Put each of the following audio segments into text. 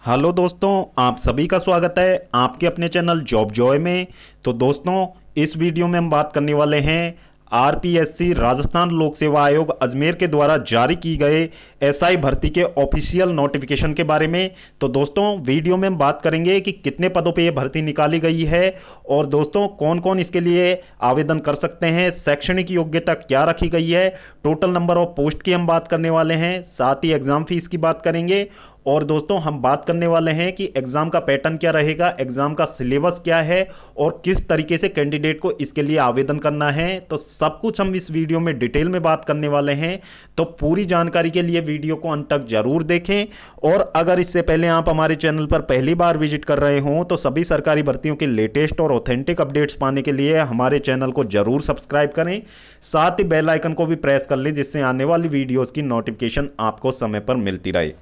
Hello दोस्तों, आप सभी का स्वागत है आपके अपने चैनल जॉब जॉय में। तो दोस्तों, इस वीडियो में हम बात करने वाले हैं आरपीएससी राजस्थान लोक सेवा आयोग अजमेर के द्वारा जारी की गए एसआई भर्ती के ऑफिशियल नोटिफिकेशन के बारे में। तो दोस्तों, वीडियो में हम बात करेंगे कि कितने पदों पे ये भर्ती निकाली गई है और दोस्तों कौन कौन इसके लिए आवेदन कर सकते हैं, शैक्षणिक योग्यता क्या रखी गई है, टोटल नंबर ऑफ पोस्ट की हम बात करने वाले हैं, साथ ही एग्जाम फीस की बात करेंगे। और दोस्तों, हम बात करने वाले हैं कि एग्जाम का पैटर्न क्या रहेगा, एग्जाम का सिलेबस क्या है और किस तरीके से कैंडिडेट को इसके लिए आवेदन करना है। तो सब कुछ हम इस वीडियो में डिटेल में बात करने वाले हैं। तो पूरी जानकारी के लिए वीडियो को अंत तक जरूर देखें। और अगर इससे पहले आप हमारे चैनल पर पहली बार विजिट कर रहे हों तो सभी सरकारी भर्तियों के लेटेस्ट और ऑथेंटिक अपडेट्स पाने के लिए हमारे चैनल को जरूर सब्सक्राइब करें। साथ ही बेल आइकन को भी प्रेस कर लें जिससे आने वाली वीडियोस की नोटिफिकेशन आपको समय पर मिलती रहे।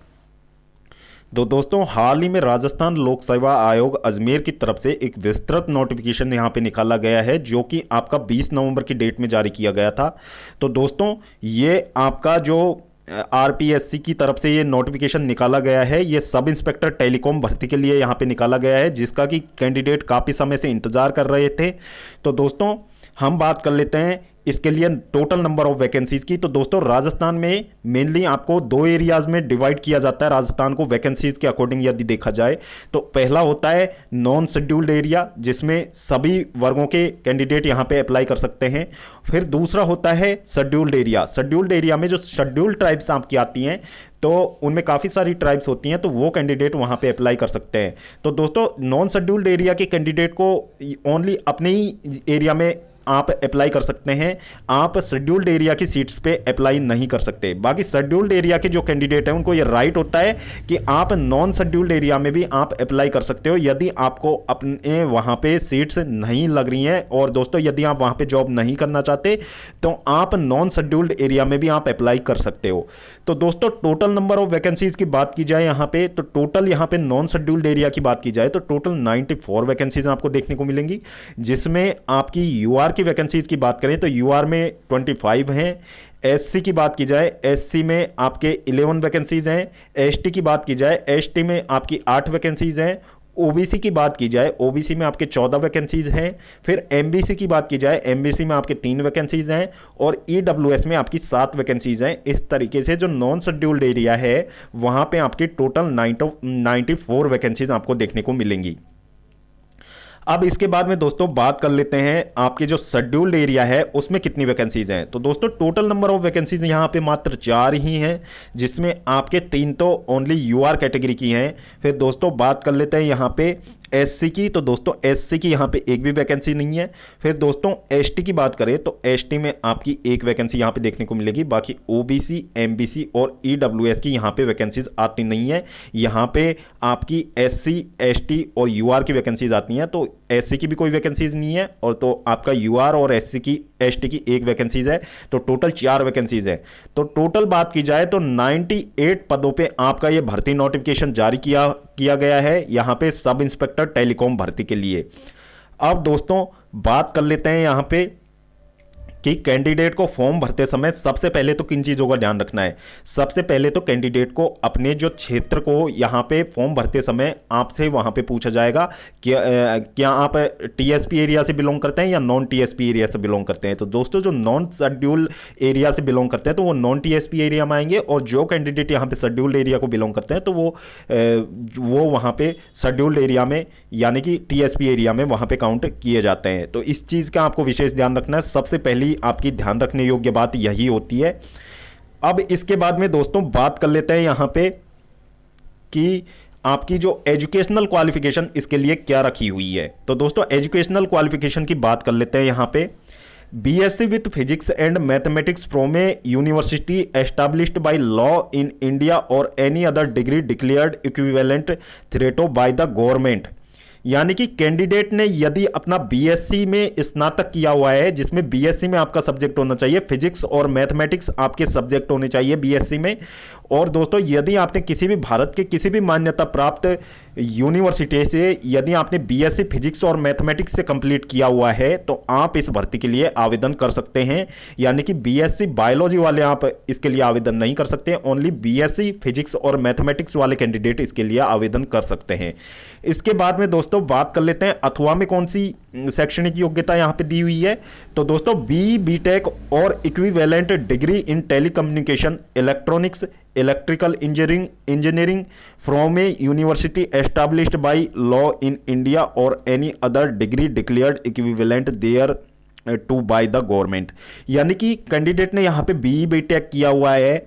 तो दोस्तों, हाल ही में राजस्थान लोक सेवा आयोग अजमेर की तरफ से एक विस्तृत नोटिफिकेशन यहाँ पे निकाला गया है जो कि आपका 20 नवंबर की डेट में जारी किया गया था। तो दोस्तों, ये आपका जो आरपीएससी की तरफ से ये नोटिफिकेशन निकाला गया है, ये सब इंस्पेक्टर टेलीकॉम भर्ती के लिए यहाँ पे निकाला गया है जिसका कि कैंडिडेट काफ़ी समय से इंतजार कर रहे थे। तो दोस्तों, हम बात कर लेते हैं इसके लिए टोटल नंबर ऑफ वैकेंसीज की। तो दोस्तों, राजस्थान में मेनली आपको दो एरियाज में डिवाइड किया जाता है राजस्थान को वैकेंसीज के अकॉर्डिंग यदि देखा जाए। तो पहला होता है नॉन शेड्यूल्ड एरिया जिसमें सभी वर्गों के कैंडिडेट यहां पे अप्लाई कर सकते हैं। फिर दूसरा होता है शेड्यूल्ड एरिया। शेड्यूल्ड एरिया में जो शेड्यूल्ड ट्राइब्स आपकी आती हैं तो उनमें काफ़ी सारी ट्राइब्स होती हैं, तो वो कैंडिडेट वहाँ पे अप्लाई कर सकते हैं। तो दोस्तों, नॉन शेड्यूल्ड एरिया के कैंडिडेट को ओनली अपने ही एरिया में आप अप्लाई कर सकते हैं, आप शेड्यूल्ड एरिया की सीट्स पे अप्लाई नहीं कर सकते। बाकी शेड्यूल्ड एरिया के जो कैंडिडेट हैं उनको ये राइट होता है कि आप नॉन शेड्यूल्ड एरिया में भी आप अप्लाई कर सकते हो यदि आपको अपने वहाँ पे सीट्स नहीं लग रही हैं। और दोस्तों, यदि आप वहाँ पे जॉब नहीं करना चाहते तो आप नॉन शेड्यूल्ड एरिया में भी आप अप्लाई कर सकते हो। तो दोस्तों, टोटल नंबर ऑफ वैकेंसीज की बात की जाए यहाँ पे, तो टोटल यहाँ पे नॉन शेड्यूल्ड एरिया की बात की जाए तो टोटल 94 वैकेंसीज आपको देखने को मिलेंगी, जिसमें आपकी यूआर की वैकेंसीज की बात करें तो यूआर में 25 हैं। एससी की बात की जाए, एससी में आपके 11 वैकेंसीज हैं। एसटी की बात की जाए, एसटी में आपकी 8 वैकेंसीज हैं। ओबीसी की बात की जाए, ओबीसी में आपके 14 वैकेंसीज हैं। फिर एमबीसी की बात की जाए, एमबीसी में आपके 3 वैकेंसीज हैं और ईडब्ल्यूएस में आपकी 7 वैकेंसीज हैं। इस तरीके से जो नॉन शेड्यूल्ड एरिया है वहाँ पे आपकी टोटल 94 वैकेंसीज आपको देखने को मिलेंगी। अब इसके बाद में दोस्तों बात कर लेते हैं आपके जो शेड्यूल्ड एरिया है उसमें कितनी वैकेंसीज हैं। तो दोस्तों, टोटल नंबर ऑफ वैकेंसीज यहाँ पे मात्र 4 ही हैं, जिसमें आपके 3 तो ओनली यूआर कैटेगरी की हैं। फिर दोस्तों बात कर लेते हैं यहाँ पे एससी की। तो दोस्तों, एससी की यहाँ पे एक भी वैकेंसी नहीं है। फिर दोस्तों, एसटी की बात करें तो एसटी में आपकी एक वैकेंसी यहाँ पे देखने को मिलेगी। बाकी ओबीसी, एमबीसी और ईडब्ल्यूएस की यहाँ पे वैकेंसीज आती नहीं है। यहाँ पे आपकी एससी, एसटी और यूआर की वैकेंसीज आती हैं। तो एससी की भी कोई वैकेंसीज नहीं है और तो आपका यूआर और एससी की, एसटी की एक वैकेंसीज है। तो टोटल 4 वैकेंसीज है। तो टोटल बात की जाए तो 98 पदों पे आपका ये भर्ती नोटिफिकेशन जारी किया गया है यहाँ पे सब इंस्पेक्टर टेलीकॉम भर्ती के लिए। अब दोस्तों, बात कर लेते हैं यहाँ पे कि कैंडिडेट को फॉर्म भरते समय सबसे पहले तो किन चीज़ों का ध्यान रखना है। सबसे पहले तो कैंडिडेट को अपने जो क्षेत्र को यहाँ पे फॉर्म भरते समय आपसे वहाँ पे पूछा जाएगा कि क्या आप टीएसपी एरिया से बिलोंग करते हैं या नॉन टीएसपी एरिया से बिलोंग करते हैं। तो दोस्तों, जो नॉन शेड्यूल्ड एरिया से बिलोंग करते हैं तो वो नॉन टीएसपी एरिया में आएंगे और जो कैंडिडेट यहाँ पे शेड्यूल्ड एरिया को बिलोंग करते हैं तो वो वहाँ पे शेड्यूल्ड एरिया में यानी कि टीएसपी एरिया में वहाँ पे काउंट किए जाते हैं। तो इस चीज़ का आपको विशेष ध्यान रखना है। सबसे पहली आपकी ध्यान रखने योग्य बात यही होती है। अब इसके बाद में दोस्तों बात कर लेते हैं यहां पे कि आपकी जो एजुकेशनल क्वालिफिकेशन इसके लिए क्या रखी हुई है। तो दोस्तों, एजुकेशनल क्वालिफिकेशन की बात कर लेते हैं यहां पे। BSc with physics and mathematics from a university established by law in India और any other degree declared equivalent thereto by the government. यानी कि कैंडिडेट ने यदि अपना बीएससी में स्नातक किया हुआ है, जिसमें बीएससी में आपका सब्जेक्ट होना चाहिए फिजिक्स और मैथमेटिक्स आपके सब्जेक्ट होने चाहिए बीएससी में। और दोस्तों यदि आपने किसी भी भारत के किसी भी मान्यता प्राप्त यूनिवर्सिटी से यदि आपने बीएससी फिजिक्स और मैथमेटिक्स से कंप्लीट किया हुआ है तो आप इस भर्ती के लिए आवेदन कर सकते हैं। यानी कि बीएससी बायोलॉजी वाले आप इसके लिए आवेदन नहीं कर सकते, ओनली बीएससी फिजिक्स और मैथमेटिक्स वाले कैंडिडेट इसके लिए आवेदन कर सकते हैं। इसके बाद में दोस्तों बात कर लेते हैं अथवा में कौन सी शैक्षणिक योग्यता यहां पे दी हुई है। तो दोस्तों बीटेक और equivalent degree in telecommunication, electronics, electrical engineering from a university established by law in India और any other degree declared equivalent thereto by the government. यानी कि कैंडिडेट ने यहां पे बीटेक किया हुआ है,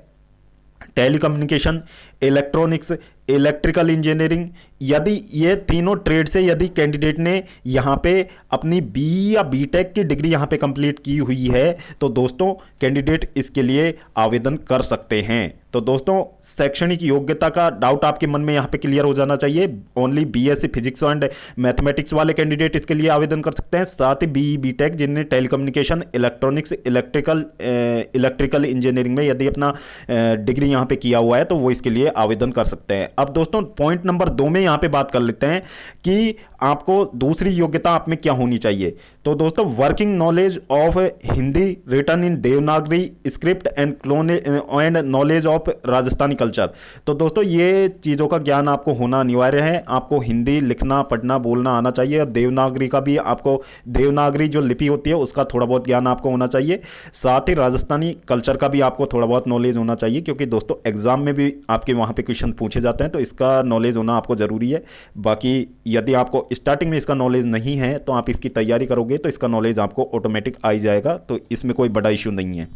टेलीकम्युनिकेशन, इलेक्ट्रॉनिक्स, इलेक्ट्रिकल इंजीनियरिंग, यदि ये तीनों ट्रेड से यदि कैंडिडेट ने यहाँ पे अपनी बी या बीटेक की डिग्री यहाँ पे कंप्लीट की हुई है तो दोस्तों कैंडिडेट इसके लिए आवेदन कर सकते हैं। तो दोस्तों शैक्षणिक योग्यता का डाउट आपके मन में यहाँ पे क्लियर हो जाना चाहिए। Only BSc physics and mathematics वाले कैंडिडेट इसके लिए आवेदन कर सकते हैं, साथ ही बीटेक जिनने टेलीकम्युनिकेशन, इलेक्ट्रॉनिक्स, इलेक्ट्रिकल इंजीनियरिंग में यदि अपना डिग्री यहाँ पे किया हुआ है तो वो इसके लिए आवेदन कर सकते हैं। अब दोस्तों पॉइंट नंबर 2 में यहां पे बात कर लेते हैं कि आपको दूसरी योग्यता आप में क्या होनी चाहिए। तो दोस्तों working knowledge of Hindi written in Devanagari script and knowledge of Rajasthani culture. तो दोस्तों ये चीज़ों का ज्ञान आपको होना अनिवार्य है। आपको हिंदी लिखना, पढ़ना, बोलना आना चाहिए और देवनागरी का भी आपको, देवनागरी जो लिपि होती है उसका थोड़ा बहुत ज्ञान आपको होना चाहिए। साथ ही राजस्थानी कल्चर का भी आपको थोड़ा बहुत नॉलेज होना चाहिए, क्योंकि दोस्तों एग्जाम में भी आपके वहाँ पे क्वेश्चन पूछे जाते हैं, तो इसका नॉलेज होना आपको ज़रूरी है। बाकी यदि आपको स्टार्टिंग में इसका नॉलेज नहीं है तो आप इसकी तैयारी करोगे तो इसका नॉलेज आपको ऑटोमेटिक आ ही जाएगा, तो इसमें कोई बड़ा इशू नहीं है।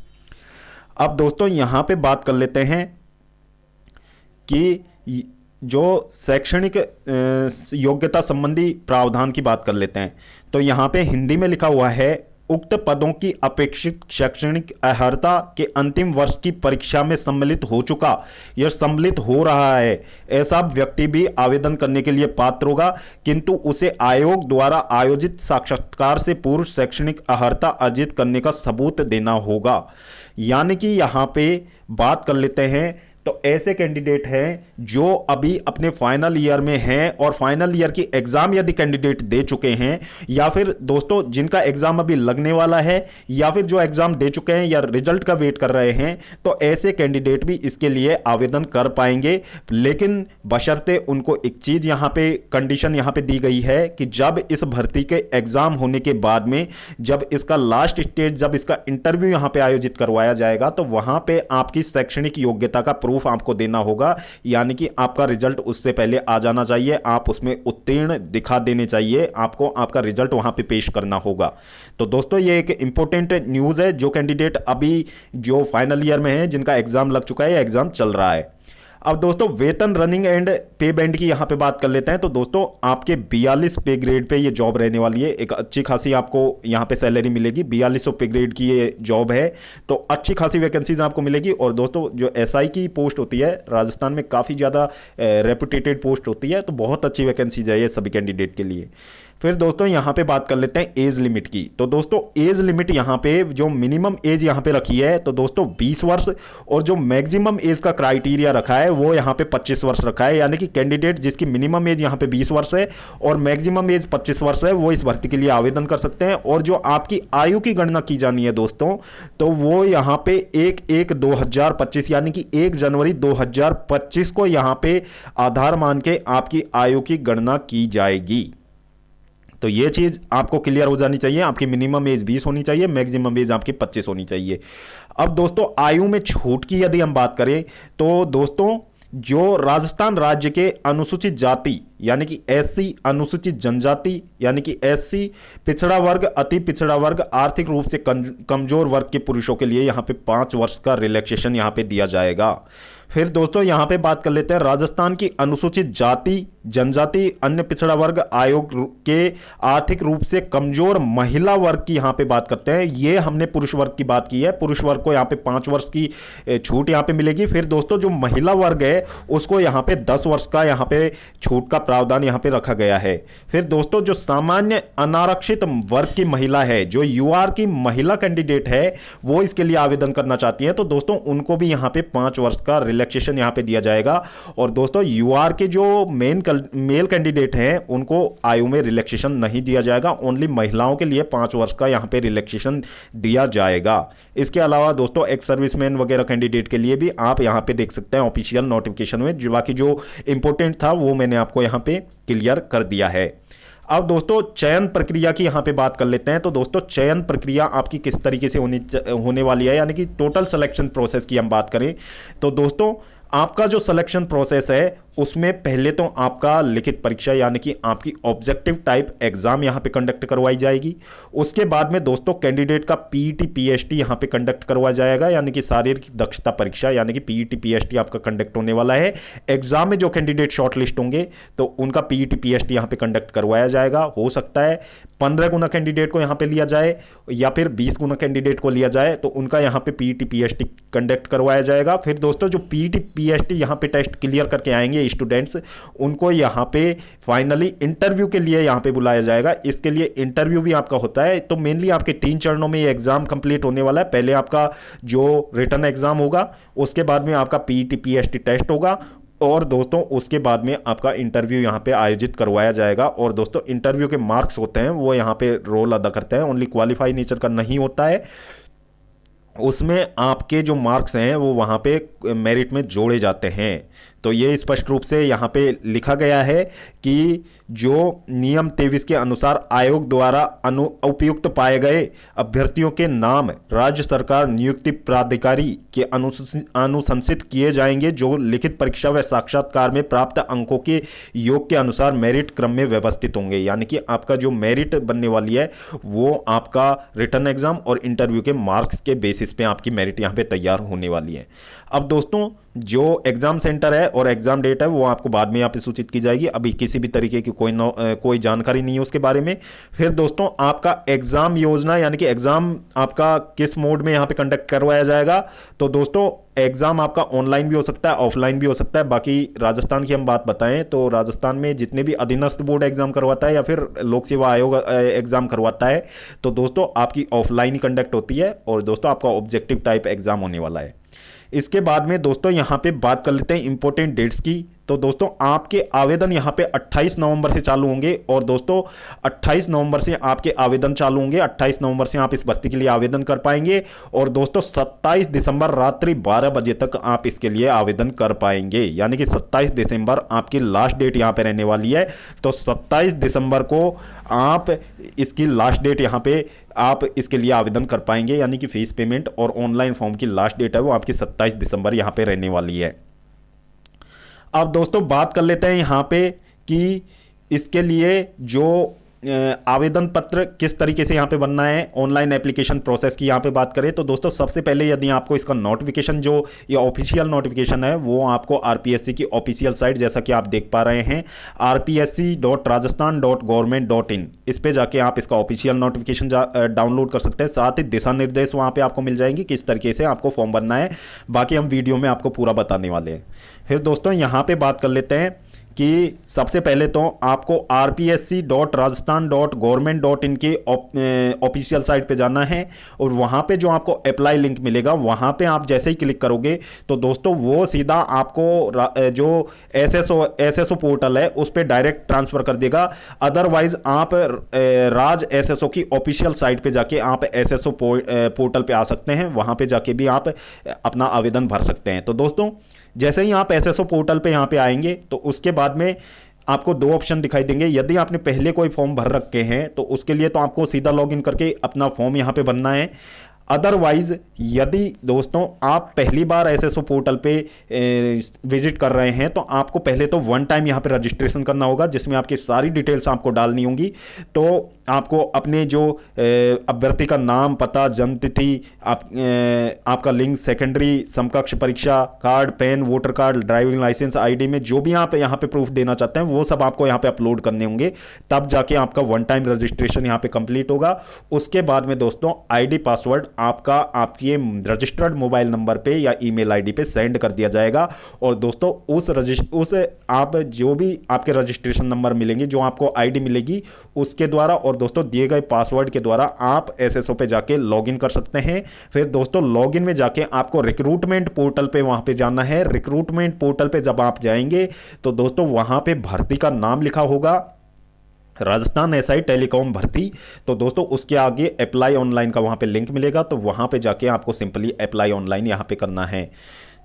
अब दोस्तों यहाँ पे बात कर लेते हैं कि जो शैक्षणिक योग्यता संबंधी प्रावधान की बात कर लेते हैं। तो यहाँ पे हिंदी में लिखा हुआ है उक्त पदों की अपेक्षित शैक्षणिक अर्हता के अंतिम वर्ष की परीक्षा में सम्मिलित हो चुका या सम्मिलित हो रहा है ऐसा व्यक्ति भी आवेदन करने के लिए पात्र होगा, किंतु उसे आयोग द्वारा आयोजित साक्षात्कार से पूर्व शैक्षणिक अर्हता अर्जित करने का सबूत देना होगा। यानी कि यहाँ पे बात कर लेते हैं तो ऐसे कैंडिडेट हैं जो अभी अपने फाइनल ईयर में हैं और फाइनल ईयर की एग्जाम यदि कैंडिडेट दे चुके हैं, या फिर दोस्तों जिनका एग्जाम अभी लगने वाला है, या फिर जो एग्जाम दे चुके हैं या रिजल्ट का वेट कर रहे हैं, तो ऐसे कैंडिडेट भी इसके लिए आवेदन कर पाएंगे। लेकिन बशर्ते उनको एक चीज यहां पे कंडीशन यहां पे दी गई है कि जब इस भर्ती के एग्जाम होने के बाद में जब इसका लास्ट स्टेज, जब इसका इंटरव्यू यहां पे आयोजित करवाया जाएगा तो वहां पे आपकी शैक्षणिक योग्यता का प्रूफ आपको देना होगा। यानी कि आपका रिजल्ट उससे पहले आ जाना चाहिए, आप उसमें उत्तीर्ण दिखा देने चाहिए, आपको आपका रिजल्ट वहां पे पेश करना होगा। तो दोस्तों ये एक इंपॉर्टेंट न्यूज है। जो कैंडिडेट अभी जो फाइनल ईयर में है, जिनका एग्जाम लग चुका है या एग्जाम चल रहा है। अब दोस्तों वेतन, रनिंग एंड पे बैंड की यहां पे बात कर लेते हैं। तो दोस्तों आपके 42 पे ग्रेड पे ये जॉब रहने वाली है। एक अच्छी खासी आपको यहां पे सैलरी मिलेगी। 4200 पे ग्रेड की ये जॉब है, तो अच्छी खासी वैकेंसीज आपको मिलेगी। और दोस्तों जो एसआई की पोस्ट होती है राजस्थान में काफ़ी ज़्यादा रेपुटेटेड पोस्ट होती है, तो बहुत अच्छी वैकेंसीज है ये सभी कैंडिडेट के लिए। फिर दोस्तों यहाँ पे बात कर लेते हैं एज लिमिट की। तो दोस्तों एज लिमिट यहाँ पे जो मिनिमम एज यहाँ पे रखी है तो दोस्तों 20 वर्ष, और जो मैक्सिमम एज का क्राइटेरिया रखा है वो यहाँ पे 25 वर्ष रखा है। यानी कि कैंडिडेट जिसकी मिनिमम एज यहाँ पे 20 वर्ष है और मैक्सिमम एज 25 वर्ष है, वो इस भर्ती के लिए आवेदन कर सकते हैं। और जो आपकी आयु की गणना की जानी है दोस्तों, तो वो यहाँ पे 1/1/2025 यानी कि 1 जनवरी 2025 को यहाँ पे आधार मान के आपकी आयु की गणना की जाएगी। तो ये चीज़ आपको क्लियर हो जानी चाहिए। आपकी मिनिमम एज 20 होनी चाहिए, मैक्सिमम एज आपकी 25 होनी चाहिए। अब दोस्तों आयु में छूट की यदि हम बात करें तो दोस्तों जो राजस्थान राज्य के अनुसूचित जाति यानी कि एससी, अनुसूचित जनजाति यानी कि एससी, पिछड़ा वर्ग, अति पिछड़ा वर्ग, आर्थिक रूप से कमजोर वर्ग के पुरुषों के लिए यहाँ पे 5 वर्ष का रिलैक्सेशन यहाँ पे दिया जाएगा। फिर दोस्तों यहाँ पे बात कर लेते हैं राजस्थान की अनुसूचित जाति जनजाति अन्य पिछड़ा वर्ग आयोग के आर्थिक रूप से कमजोर महिला वर्ग की यहाँ पे बात करते हैं। ये हमने पुरुष वर्ग की बात की है, पुरुष वर्ग को यहाँ पे 5 वर्ष की छूट यहाँ पे मिलेगी। फिर दोस्तों जो महिला वर्ग है उसको यहाँ पे 10 वर्ष का यहाँ पे छूट का प्रावधान यहाँ पे रखा गया है। फिर दोस्तों जो सामान्य अनारक्षित वर्ग की महिला है, जो यूआर की महिला कैंडिडेट है, वो इसके लिए आवेदन करना चाहती है, तो दोस्तों उनको भी यहाँ पे 5 वर्ष का रिलैक्सेशन यहाँ पे दिया जाएगा। और दोस्तों यूआर के जो मेल कैंडिडेट हैं उनको आयु में रिलैक्सेशन नहीं दिया जाएगा, ओनली महिलाओं के लिए 5 वर्ष का यहाँ पे रिलैक्सेशन दिया जाएगा। इसके अलावा दोस्तों एक्स सर्विसमैन वगैरह कैंडिडेट के लिए भी आप यहाँ पे देख सकते हैं ऑफिशियल नोटिफिकेशन में, जो बाकी जो इंपॉर्टेंट था वो मैंने आपको यहाँ पे क्लियर कर दिया है। अब दोस्तों चयन प्रक्रिया की यहाँ पे बात कर लेते हैं। तो दोस्तों चयन प्रक्रिया आपकी किस तरीके से होने वाली है, यानी कि टोटल सिलेक्शन प्रोसेस की हम बात करें तो दोस्तों आपका जो सिलेक्शन प्रोसेस है उसमें पहले तो आपका लिखित परीक्षा यानी कि आपकी ऑब्जेक्टिव टाइप एग्जाम यहाँ पे कंडक्ट करवाई जाएगी। उसके बाद में दोस्तों कैंडिडेट का पीईटी पीएचटी यहाँ पे कंडक्ट करवाया जाएगा, यानी कि शारीरिक दक्षता परीक्षा यानी कि पीईटी पीएचटी आपका कंडक्ट होने वाला है। एग्जाम में जो कैंडिडेट शॉर्टलिस्ट होंगे तो उनका पीईटी पीएचटी यहाँ पे कंडक्ट करवाया जाएगा। हो सकता है 15 गुना कैंडिडेट को यहाँ पे लिया जाए या फिर 20 गुना कैंडिडेट को लिया जाए, तो उनका यहाँ पे पीईटी पीएचटी कंडक्ट करवाया जाएगा। फिर दोस्तों जो पीईटी पीएचटी यहाँ पे टेस्ट क्लियर करके आएंगे स्टूडेंट्स, उनको यहाँ पे फाइनली इंटरव्यू के लिए यहाँ पे बुलाया जाएगा। इसके लिए इंटरव्यू भी आपका होता है। तो मेनली आपके 3 चरणों में ये एग्जाम कंप्लीट होने वाला है। पहले आपका जो रिटन एग्जाम होगा, उसके बाद में आपका पीईटी पीएचटी टेस्ट होगा, और दोस्तों उसके बाद में आपका इंटरव्यू यहाँ पे आयोजित करवाया जाएगा। और दोस्तों इंटरव्यू के मार्क्स होते हैं वो यहाँ पे रोल अदा करते हैं, ओनली क्वालिफाई नेचर का नहीं होता है। उसमें आपके जो मार्क्स हैं वो वहाँ पे मेरिट में जोड़े जाते हैं। तो ये स्पष्ट रूप से यहाँ पे लिखा गया है कि जो नियम 23 के अनुसार आयोग द्वारा उपयुक्त पाए गए अभ्यर्थियों के नाम राज्य सरकार नियुक्ति प्राधिकारी के अनुशंसित किए जाएंगे, जो लिखित परीक्षा व साक्षात्कार में प्राप्त अंकों के योग के अनुसार मेरिट क्रम में व्यवस्थित होंगे। यानी कि आपका जो मेरिट बनने वाली है वो आपका रिटन एग्जाम और इंटरव्यू के मार्क्स के बेसिस पे आपकी मेरिट यहाँ पे तैयार होने वाली है। अब दोस्तों जो एग्जाम सेंटर है और एग्जाम डेट है वो आपको बाद में यहाँ पे सूचित की जाएगी, अभी किसी भी तरीके की कोई जानकारी नहीं है उसके बारे में। फिर दोस्तों आपका एग्जाम योजना यानी कि एग्जाम आपका किस मोड में यहाँ पे कंडक्ट करवाया जाएगा, तो दोस्तों एग्जाम आपका ऑनलाइन भी हो सकता है, ऑफलाइन भी हो सकता है। बाकी राजस्थान की हम बात बताएं तो राजस्थान में जितने भी अधीनस्थ बोर्ड एग्जाम करवाता है या फिर लोक सेवा आयोग एग्जाम करवाता है तो दोस्तों आपकी ऑफलाइन ही कंडक्ट होती है, और दोस्तों आपका ऑब्जेक्टिव टाइप एग्जाम होने वाला है। इसके बाद में दोस्तों यहाँ पे बात कर लेते हैं इंपॉर्टेंट डेट्स की। तो दोस्तों आपके आवेदन यहाँ पे 28 नवंबर से चालू होंगे, और दोस्तों 28 नवंबर से आपके आवेदन चालू होंगे। 28 नवंबर से आप इस भर्ती के लिए आवेदन कर पाएंगे, और दोस्तों 27 दिसंबर रात्रि 12 बजे तक आप इसके लिए आवेदन कर पाएंगे। यानी कि 27 दिसंबर आपकी लास्ट डेट यहाँ पे रहने वाली है। तो 27 दिसंबर को आप इसकी लास्ट डेट यहाँ पे आप इसके लिए आवेदन कर पाएंगे, यानी कि फीस पेमेंट और ऑनलाइन फॉर्म की लास्ट डेट है वो आपकी 27 दिसंबर यहाँ पे रहने वाली है। अब दोस्तों बात कर लेते हैं यहाँ पे कि इसके लिए जो आवेदन पत्र किस तरीके से यहाँ पे बनना है, ऑनलाइन एप्लीकेशन प्रोसेस की यहाँ पे बात करें तो दोस्तों सबसे पहले यदि आपको इसका नोटिफिकेशन जो ये ऑफिशियल नोटिफिकेशन है वो आपको आरपीएससी की ऑफिशियल साइट जैसा कि आप देख पा रहे हैं rpsc.rajasthan.government.in, इस पे जाके आप इसका ऑफिशियल नोटिफिकेशन डाउनलोड कर सकते हैं। साथ ही दिशा निर्देश वहाँ पे आपको मिल जाएंगे किस तरीके से आपको फॉर्म भरना है, बाकी हम वीडियो में आपको पूरा बताने वाले हैं। फिर दोस्तों यहाँ पे बात कर लेते हैं कि सबसे पहले तो आपको rpsc.rajasthan.government.in के ऑफिशियल साइट पे जाना है, और वहाँ पे जो आपको अप्लाई लिंक मिलेगा वहाँ पे आप जैसे ही क्लिक करोगे तो दोस्तों वो सीधा आपको जो एसएसओ पोर्टल है उस पर डायरेक्ट ट्रांसफ़र कर देगा। अदरवाइज आप राज एसएसओ की ऑफिशियल साइट पे जाके आप एसएसओ पोर्टल पे आ सकते हैं, वहाँ पे जाके भी आप अपना आवेदन भर सकते हैं। तो दोस्तों जैसे ही आप एसएसओ पोर्टल पे यहाँ पे आएंगे तो उसके बाद में आपको 2 ऑप्शन दिखाई देंगे। यदि आपने पहले कोई फॉर्म भर रखे हैं तो उसके लिए तो आपको सीधा लॉगिन करके अपना फॉर्म यहाँ पे भरना है। अदरवाइज यदि दोस्तों आप पहली बार एसएसओ पोर्टल पे विजिट कर रहे हैं तो आपको पहले तो 1 टाइम यहाँ पे रजिस्ट्रेशन करना होगा, जिसमें आपकी सारी डिटेल्स आपको डालनी होंगी। तो आपको अपने जो अभ्यर्थी का नाम, पता, जन्म तिथि, आपका लिंग, सेकेंडरी समकक्ष परीक्षा card, PAN, voter card, driving licence, ID में जो भी आप यहाँ पे प्रूफ देना चाहते हैं वो सब आपको यहाँ पे अपलोड करने होंगे, तब जाके आपका वन टाइम रजिस्ट्रेशन यहाँ पे कंप्लीट होगा। उसके बाद में दोस्तों आईडी पासवर्ड आपका आपके रजिस्टर्ड मोबाइल नंबर पे या ईमेल आईडी पे सेंड कर दिया जाएगा। और दोस्तों उस आप जो भी आपके रजिस्ट्रेशन नंबर मिलेंगे, जो आपको आईडी मिलेगी उसके द्वारा और दोस्तों दिए गए पासवर्ड के द्वारा आप एसएसओ पे जाके लॉगिन कर सकते हैं। फिर दोस्तों लॉगिन में जाके आपको रिक्रूटमेंट पोर्टल पे वहां पे जाना है। रिक्रूटमेंट पोर्टल पे जब आप जाएंगे तो दोस्तों वहां पे भर्ती का नाम लिखा होगा, राजस्थान एसआई टेलीकॉम भर्ती। तो दोस्तों उसके आगे अप्लाई ऑनलाइन का वहां पे लिंक मिलेगा, तो वहां पे जाके आपको सिंपली अप्लाई ऑनलाइन यहां पे करना है।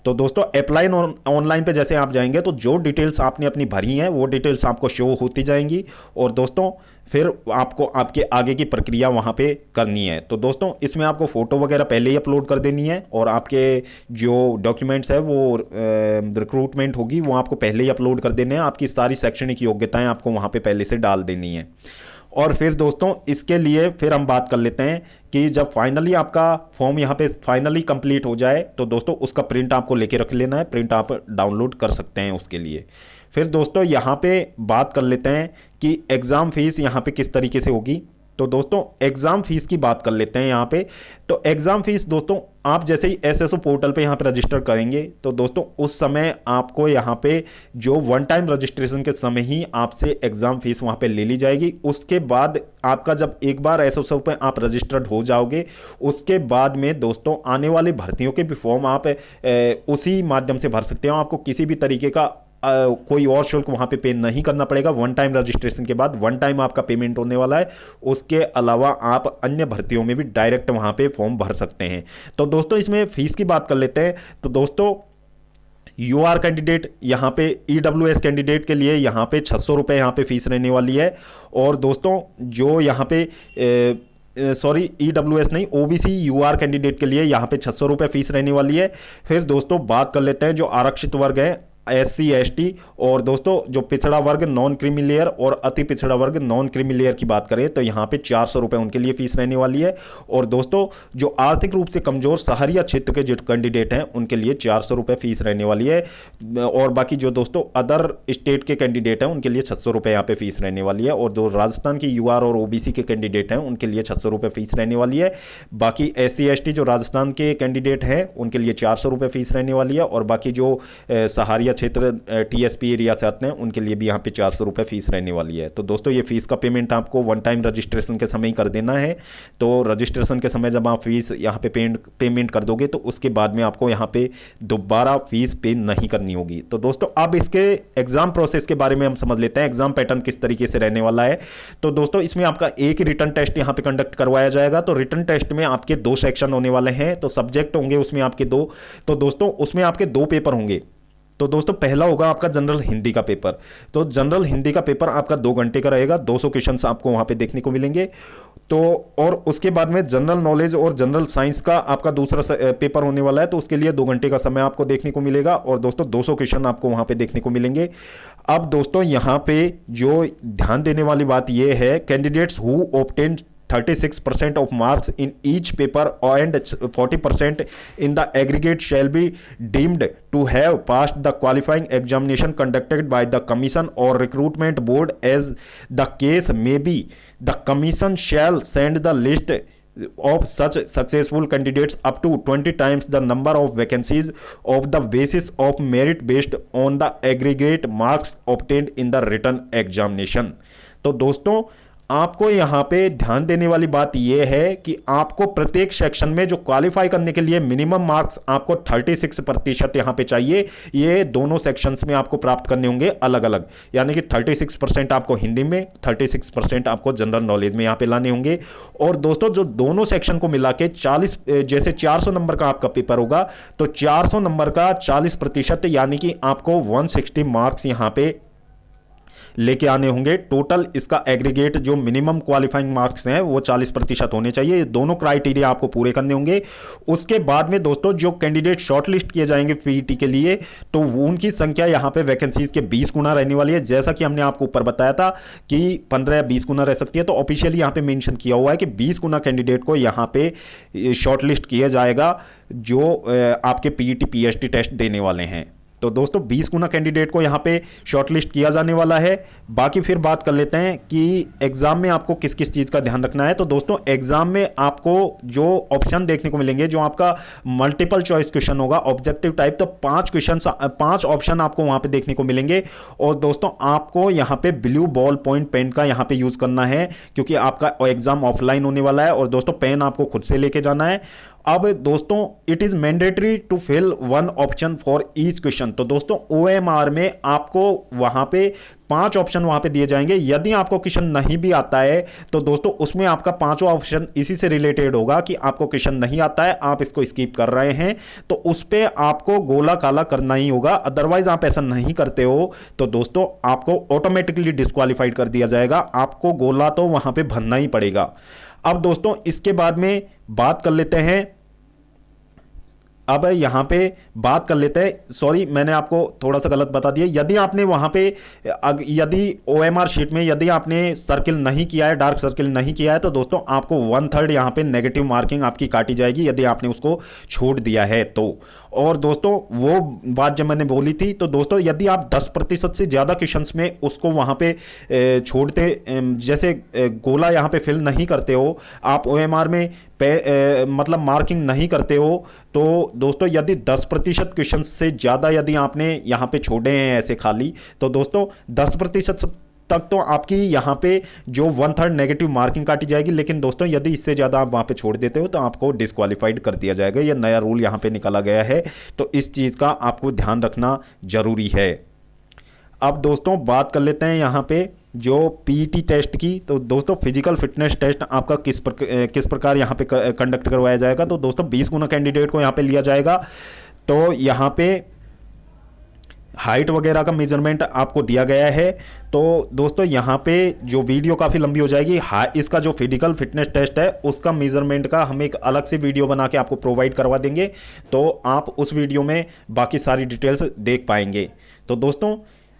तो दोस्तों अप्लाई ऑनलाइन पे जैसे आप जाएंगे तो जो डिटेल्स आपने अपनी भरी हैं वो डिटेल्स आपको शो होती जाएंगी और दोस्तों फिर आपको आपके आगे की प्रक्रिया वहाँ पे करनी है। तो दोस्तों इसमें आपको फ़ोटो वगैरह पहले ही अपलोड कर देनी है और आपके जो डॉक्यूमेंट्स है वो रिक्रूटमेंट होगी वो आपको पहले ही अपलोड कर देने हैं। आपकी सारी शैक्षणिक योग्यताएं आपको वहाँ पे पहले से डाल देनी है। और फिर दोस्तों इसके लिए फिर हम बात कर लेते हैं कि जब फाइनली आपका फॉर्म यहाँ पे फाइनली कंप्लीट हो जाए तो दोस्तों उसका प्रिंट आपको लेके रख लेना है, प्रिंट आप डाउनलोड कर सकते हैं उसके लिए। फिर दोस्तों यहाँ पे बात कर लेते हैं कि एग्ज़ाम फीस यहाँ पे किस तरीके से होगी। तो दोस्तों एग्ज़ाम फीस की बात कर लेते हैं यहाँ पे। तो एग्ज़ाम फीस दोस्तों आप जैसे ही एसएसओ पोर्टल पे यहाँ पे रजिस्टर करेंगे तो दोस्तों उस समय आपको यहाँ पे जो वन टाइम रजिस्ट्रेशन के समय ही आपसे एग्ज़ाम फीस वहाँ पे ले ली जाएगी। उसके बाद आपका जब एक बार एसएसओ पे आप रजिस्टर्ड हो जाओगे उसके बाद में दोस्तों आने वाली भर्तियों के भी फॉर्म आप उसी माध्यम से भर सकते हो। आपको किसी भी तरीके का कोई और शुल्क वहां पे नहीं करना पड़ेगा। वन टाइम रजिस्ट्रेशन के बाद वन टाइम आपका पेमेंट होने वाला है। उसके अलावा आप अन्य भर्तियों में भी डायरेक्ट वहां पे फॉर्म भर सकते हैं। तो दोस्तों इसमें फीस की बात कर लेते हैं। तो दोस्तों यूआर कैंडिडेट यहाँ पे ईडब्ल्यूएस कैंडिडेट के लिए यहाँ पे 600 रुपये यहाँ पे फीस रहने वाली है। और दोस्तों जो यहाँ पे सॉरी ईडब्ल्यूएस नहीं, ओबीसी यूआर कैंडिडेट के लिए यहाँ पे 600 रुपये फीस रहने वाली है। फिर दोस्तों बात कर लेते हैं जो आरक्षित वर्ग है एससी एसटी और दोस्तों जो पिछड़ा वर्ग नॉन क्रीमी लेयर और अति पिछड़ा वर्ग नॉन क्रीमी लेयर की बात करें तो यहाँ पे 400 रुपये उनके लिए फीस रहने वाली है। और दोस्तों जो आर्थिक रूप से कमजोर शहरिया क्षेत्र के जो कैंडिडेट हैं उनके लिए 400 रुपये फीस रहने वाली है। और बाकी जो दोस्तों अदर स्टेट के कैंडिडेट हैं उनके लिए 600 रुपये यहाँ पे फीस रहने वाली है। और जो राजस्थान की यूआर और ओबीसी के कैंडिडेट हैं उनके लिए 600 रुपये फीस रहने वाली है। बाकी एससी एसटी जो राजस्थान के कैंडिडेट हैं उनके लिए 400 रुपये फीस रहने वाली है। और बाकी जो शहरिया क्षेत्र टीएसपी एरिया से आते हैं उनके लिए भी यहाँ पे 400 रुपये फीस रहने वाली है। तो दोस्तों ये फीस का पेमेंट आपको वन टाइम रजिस्ट्रेशन के समय ही कर देना है। तो रजिस्ट्रेशन के समय जब आप फीस यहाँ पे पेमेंट कर दोगे तो उसके बाद में आपको यहाँ पे दोबारा फीस पे नहीं करनी होगी। तो दोस्तों अब इसके एग्जाम प्रोसेस के बारे में हम समझ लेते हैं, एग्जाम पैटर्न किस तरीके से रहने वाला है। तो दोस्तों इसमें आपका एक ही रिटन टेस्ट यहाँ पे कंडक्ट करवाया जाएगा। तो रिटन टेस्ट में आपके 2 सेक्शन होने वाले हैं। तो सब्जेक्ट होंगे उसमें आपके 2। तो दोस्तों उसमें आपके 2 पेपर होंगे। तो दोस्तों पहला होगा आपका जनरल हिंदी का पेपर। तो जनरल हिंदी का पेपर आपका 2 घंटे का रहेगा, 200 क्वेश्चंस आपको वहां पे देखने को मिलेंगे। तो और उसके बाद में जनरल नॉलेज और जनरल साइंस का आपका दूसरा पेपर होने वाला है। तो उसके लिए 2 घंटे का समय आपको देखने को मिलेगा और दोस्तों 200 क्वेश्चन आपको वहां पे देखने को मिलेंगे। अब दोस्तों यहाँ पे जो ध्यान देने वाली बात यह है, candidates who obtain 36% of marks in each paper and 40% in the aggregate shall be deemed to have passed the qualifying examination conducted by the commission or recruitment board as the case may be. The commission shall send the list of such successful candidates up to 20 times the number of vacancies of the basis of merit based on the aggregate marks obtained in the written examination. तो दोस्तों आपको यहाँ पे ध्यान देने वाली बात यह है कि आपको प्रत्येक सेक्शन में जो क्वालिफाई करने के लिए मिनिमम मार्क्स आपको 36% यहाँ पे चाहिए। ये दोनों सेक्शंस में आपको प्राप्त करने होंगे अलग अलग, यानी कि 36% आपको हिंदी में, 36% आपको जनरल नॉलेज में यहाँ पे लाने होंगे। और दोस्तों जो दोनों सेक्शन को मिला के 40 जैसे 400 नंबर का आपका पेपर होगा तो 400 नंबर का 40% यानी कि आपको 160 मार्क्स यहाँ पे लेके आने होंगे। टोटल इसका एग्रीगेट जो मिनिमम क्वालिफाइंग मार्क्स हैं वो 40% होने चाहिए। ये दोनों क्राइटेरिया आपको पूरे करने होंगे। उसके बाद में दोस्तों जो कैंडिडेट शॉर्टलिस्ट किए जाएंगे पीईटी के लिए, तो उनकी संख्या यहाँ पे वैकेंसीज के 20 गुना रहने वाली है। जैसा कि हमने आपको ऊपर बताया था कि 15 या 20 गुना रह सकती है, तो ऑफिशियली यहाँ पे मेंशन किया हुआ है कि 20 गुना कैंडिडेट को यहाँ पे शॉर्टलिस्ट किया जाएगा जो आपके पीईटी पीएचडी टेस्ट देने वाले हैं। तो दोस्तों 20 गुना कैंडिडेट को यहाँ पे शॉर्टलिस्ट किया जाने वाला है। बाकी फिर बात कर लेते हैं कि एग्जाम में आपको किस किस चीज़ का ध्यान रखना है। तो दोस्तों एग्जाम में आपको जो ऑप्शन देखने को मिलेंगे, जो आपका मल्टीपल चॉइस क्वेश्चन होगा ऑब्जेक्टिव टाइप, तो 5 ऑप्शन आपको वहाँ पे देखने को मिलेंगे। और दोस्तों आपको यहाँ पे ब्लू बॉल पॉइंट पेन का यहाँ पे यूज़ करना है, क्योंकि आपका एग्जाम ऑफलाइन होने वाला है। और दोस्तों पेन आपको खुद से लेके जाना है। अब दोस्तों it is mandatory to fill 1 option for each question. तो दोस्तों ओएमआर में आपको वहां पे 5 ऑप्शन वहां पे दिए जाएंगे। यदि आपको क्वेश्चन नहीं भी आता है तो दोस्तों उसमें आपका 5वां ऑप्शन इसी से रिलेटेड होगा कि आपको क्वेश्चन नहीं आता है, आप इसको स्किप कर रहे हैं, तो उस पर आपको गोला काला करना ही होगा। अदरवाइज आप ऐसा नहीं करते हो तो दोस्तों आपको ऑटोमेटिकली डिस्क्वालीफाइड कर दिया जाएगा। आपको गोला तो वहां पे भरना ही पड़ेगा। अब दोस्तों इसके बाद में बात कर लेते हैं, अब यहाँ पे बात कर लेते हैं, सॉरी मैंने आपको थोड़ा सा गलत बता दिया। यदि आपने वहाँ पे यदि ओएमआर शीट में यदि आपने सर्किल नहीं किया है, डार्क सर्किल नहीं किया है, तो दोस्तों आपको 1/3 यहाँ पे नेगेटिव मार्किंग आपकी काटी जाएगी यदि आपने उसको छोड़ दिया है तो। और दोस्तों वो बात जब मैंने बोली थी, तो दोस्तों यदि आप 10% से ज़्यादा क्वेश्चंस में उसको वहाँ पे छोड़ते, जैसे गोला यहाँ पे फिल नहीं करते हो, आप ओएमआर में मतलब मार्किंग नहीं करते हो, तो दोस्तों यदि 10% क्वेश्चन से ज़्यादा यदि आपने यहाँ पे छोड़े हैं ऐसे खाली, तो दोस्तों 10% तक तो आपकी यहाँ पे जो 1/3 नेगेटिव मार्किंग काटी जाएगी। लेकिन दोस्तों यदि इससे ज़्यादा आप वहाँ पे छोड़ देते हो तो आपको डिस्क्वालीफाइड कर दिया जाएगा। ये नया रूल यहाँ पे निकाला गया है, तो इस चीज़ का आपको ध्यान रखना जरूरी है। अब दोस्तों बात कर लेते हैं यहाँ पे जो पीईटी टेस्ट की। तो दोस्तों फिजिकल फिटनेस टेस्ट आपका किस प्रकार यहाँ पे कंडक्ट करवाया जाएगा। तो दोस्तों 20 गुना कैंडिडेट को यहाँ पे लिया जाएगा। तो यहाँ पे हाइट वगैरह का मेजरमेंट आपको दिया गया है। तो दोस्तों यहाँ पे जो वीडियो काफ़ी लंबी हो जाएगी, इसका जो फिजिकल फिटनेस टेस्ट है उसका मेजरमेंट का हम एक अलग से वीडियो बना के आपको प्रोवाइड करवा देंगे, तो आप उस वीडियो में बाकी सारी डिटेल्स देख पाएंगे। तो दोस्तों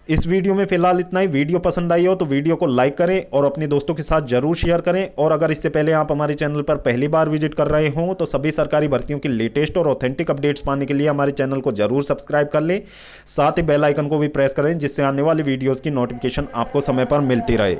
इस वीडियो में फिलहाल इतना ही। वीडियो पसंद आई हो तो वीडियो को लाइक करें और अपने दोस्तों के साथ जरूर शेयर करें। और अगर इससे पहले आप हमारे चैनल पर पहली बार विजिट कर रहे हों तो सभी सरकारी भर्तियों की लेटेस्ट और ऑथेंटिक अपडेट्स पाने के लिए हमारे चैनल को जरूर सब्सक्राइब कर लें। साथ ही बेल आइकन को भी प्रेस करें, जिससे आने वाली वीडियोज़ की नोटिफिकेशन आपको समय पर मिलती रहे।